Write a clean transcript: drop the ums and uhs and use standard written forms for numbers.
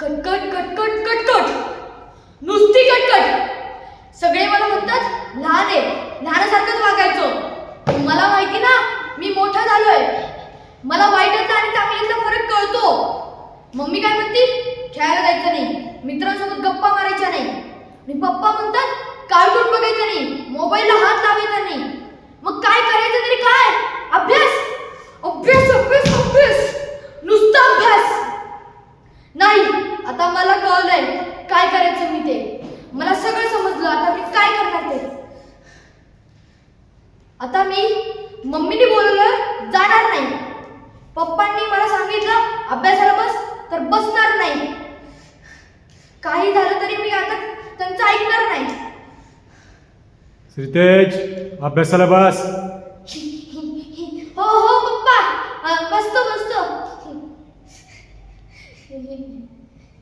कटकट कटकट कटकट, नुसती कटकट. सगळे मला म्हणतात लहान आहे, लहानासारखंच वागायचं. मला माहिती ना, मी मोठा झालोय. मला वाईटातला आणि चांगल्यातला फरक कळतो. मम्मी काय म्हणती, खेळायला जायचं नाही, मित्रांसोबत गप्पा मारायच्या नाही. आणि पप्पा म्हणतात कार्टून बघायचं नाही, मोबाईलला हात लावायचा नाही. मग काय करायचं तरी काय? अभ्यास अभ्यास अभ्यास अभ्यास, नुसता अभ्यास. नाही, आता मला कळलंय काय करायचं मी ते. मला सगळं समजलं. आता मी काय करणार ते. आता मी मम्मीने बोलवलं जाणार नाही. पप्पांनी मला सांगितलं अभ्यासाला बस, तर बसणार नाही. काही झालं तरी मी आता त्यांचं ऐकणार नाही. श्रीतेज, अभ्यासाला बस. हो हो पप्पा, बसतो बसतो.